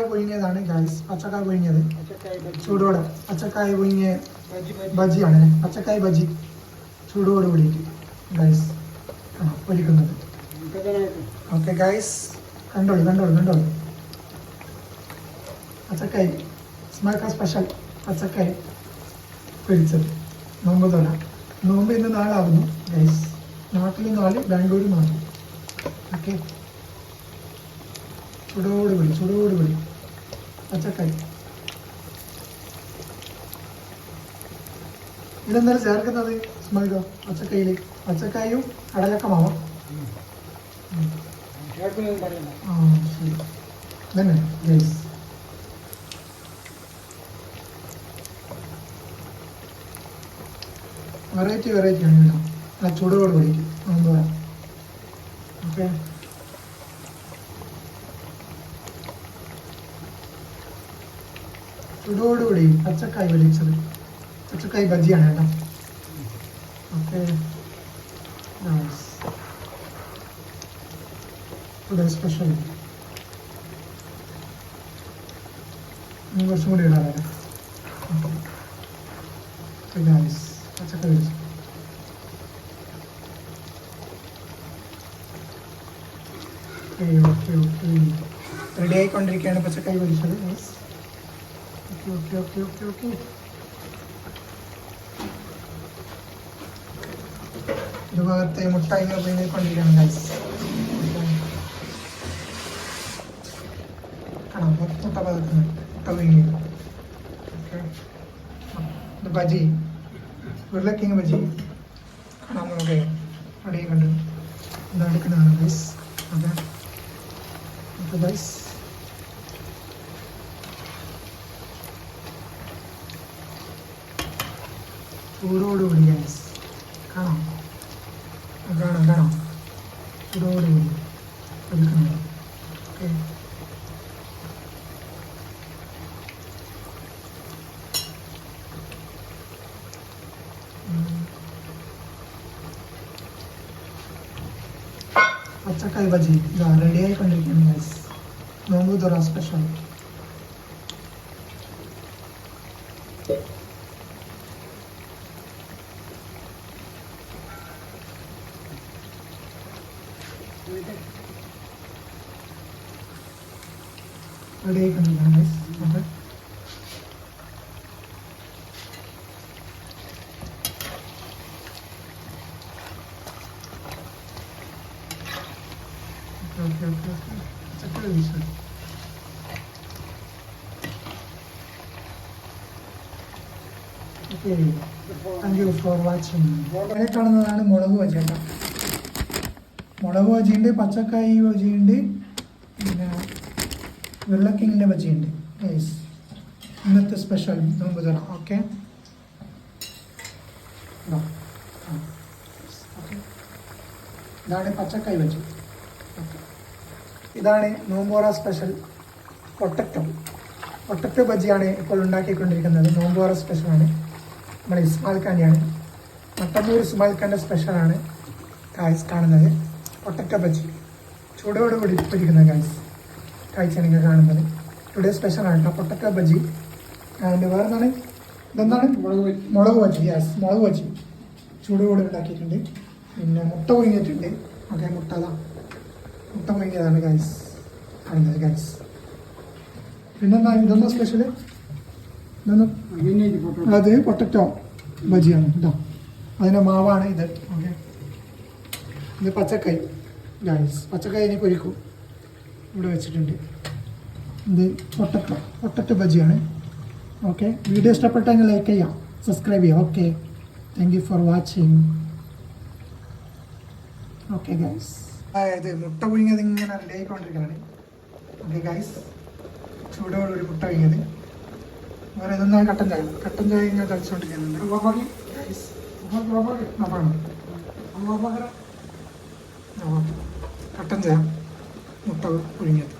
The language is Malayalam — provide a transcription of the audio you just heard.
പുഴുങ്ങിയതാണ് ഗൈസ്, പച്ചക്കായ പുഴുങ്ങിയത് ചൂടോടെ. പച്ചക്കായ പുഴുങ്ങിയ ബജിയാണ്, പച്ചക്കായ ബജി ചൂടോട് കൂടിയിട്ട് ഗൈസ് പൊരിക്കുന്നത്. ഓക്കെ ഗൈസ്, കണ്ടോളൂ. പച്ചക്കായ സ്മാക്ക സ്പെഷ്യൽ പച്ചക്കായ പൊരിച്ചത്. നോമ്പ് തൊല, നോമ്പ് ഇന്ന് നാളാവുന്നു ഗൈസ്. നാട്ടിൽ 4, ബാംഗ്ലൂർ 4. ഓക്കെ, ചൂടോട് കൂടി പച്ചക്കായ. ഇതെന്തായാലും ചേർക്കുന്നത് സ്മൈലോ പച്ചക്കൈയിൽ, പച്ചക്കായും കടലക്ക മാവ. ശരി തന്നെ ഗൈസ്. വെറൈറ്റി ആണ് കേട്ടോ. ആ ചൂടോട് കൂടി നോമ്പ് വരാം. ഓക്കെ, ചൂടോടുകൂടി പച്ചക്കായ് പൊരിച്ചത്, പച്ചക്കായ് ബജിയാണ് കേട്ടോ. Okay, today special. കുറച്ചും കൂടി ഇടാറേ. ഓക്കെ ഗൈസ്, പച്ചക്കായ് പൊരിച്ചത്. ഓക്കെ റെഡി ആയിക്കൊണ്ടിരിക്കുകയാണ് പച്ചക്കായ് പൊരിച്ചത്. ഓക്കെ. ഒരു ഭാഗത്തെ മുട്ടായി കൊണ്ടിരിക്കുകയാണ് ഗൈസ്. കാണാം, മുട്ട പതക്കുന്നത്, മുട്ട വീങ്ങി. ഓക്കെ, ഇത് ബജി, ഉരുളക്കിഴങ്ങ് ബജി കാണാം. നമുക്ക് റെഡി കണ്ട് എന്താ എടുക്കുന്നതാണ് ഗൈസ്. ഓക്കെ ഗൈസ്, ചൂടോടുകൂടി ഗൈസ്. കാണാം ചൂടോടുകൂടി എടുക്കുന്നത്. ഓക്കെ, പച്ചക്കായ് ബജി ഇതാ റെഡി ആയിക്കൊണ്ടിരിക്കുകയാണ് ഗൈസ്. നോമ്പ് തുറ സ്പെഷ്യൽ. റെഡി ആയിക്കൊണ്ടിരിക്കുകയാണ് ഗൈസ്. ഓക്കെ, പച്ചക്കറി വീശ്. Okay, thank you for watching. ഇവിടെ കാണുന്നതാണ് മുളക് ബജി കേട്ടോ. മുളക് ബജിയുണ്ട്, പച്ചക്കായ് ബജിയുണ്ട്, പിന്നെ ഉരുളക്കിഴങ്ങിൻ്റെ ബജിയുണ്ട് ഗൈസ്. ഇന്നത്തെ സ്പെഷ്യൽ നോമ്പ് തുറ. ഓക്കെ, ഇതാണ് പച്ചക്കായ് ബജി. ഇതാണ് നോമ്പോറ സ്പെഷ്യൽ പൊട്ടറ്റോ ബജിയാണ് ഇപ്പോൾ ഉണ്ടാക്കിക്കൊണ്ടിരിക്കുന്നത്. നോമ്പോറ സ്പെഷ്യലാണ്. നമ്മൾ ഇസ്മാൽ ഖാൻ്റെയാണ്, മട്ടന്നൂർ ഇസ്മാൽ ഖാൻ്റെ സ്പെഷ്യലാണ് ഗൈസ് കാണുന്നത്. പൊട്ടറ്റോ ബജി ചൂടോടുകൂടി പൊരിക്കുന്ന ഗൈസ് കാഴ്ചയാണ് നിങ്ങൾ കാണുന്നത്. ടുഡേ സ്പെഷ്യലാണ് കേട്ടോ പൊട്ടറ്റോ ബജി. അതിൻ്റെ വേറെ ഇതെന്താണ് മുളക് ബജി. യെസ്, മുളക് ബജി ചൂടോടെ ഉണ്ടാക്കിയിട്ടുണ്ട്. പിന്നെ മുട്ട പൊങ്ങിയിട്ടുണ്ട്. ഓക്കെ, മുട്ട പൊങ്ങിയതാണ് ഗൈസ് കാണുന്നത് ഗൈസ്. പിന്നെന്താ ഇതൊന്നും സ്പെഷ്യല്, അത് പൊട്ടറ്റോ ബജിയാണ് കേട്ടോ. അതിൻ്റെ മാവാണ് ഇത്. ഓക്കെ, ഇത് പച്ചക്കായ് ഗൈസ്, പച്ചക്കായ് ഇനി പൊരിക്കും ഇവിടെ വെച്ചിട്ടുണ്ട്. ഇത് പൊട്ടറ്റോ ബജിയാണ്. ഓക്കെ, വീഡിയോ ഇഷ്ടപ്പെട്ടെങ്കിൽ ലൈക്ക് ചെയ്യാം, സബ്സ്ക്രൈബ് ചെയ്യാം. Okay, thank you for watching. Okay guys, അതായത് മുട്ട പുഴുങ്ങിയത് ഇങ്ങനെ റെഡി ആയിക്കൊണ്ടിരിക്കുകയാണ്. ഓക്കെ ഗൈസ്, ചൂടോടൊരു മുട്ട പുഴുങ്ങിയത്. വേറെ ഇതൊന്നും കട്ടൻ ചായ ഇങ്ങനെ കളിച്ചുകൊണ്ടിരിക്കുന്നുണ്ട് ഗൈസ്. കട്ടൻ ചായ മുട്ട പുഴുങ്ങിയത്.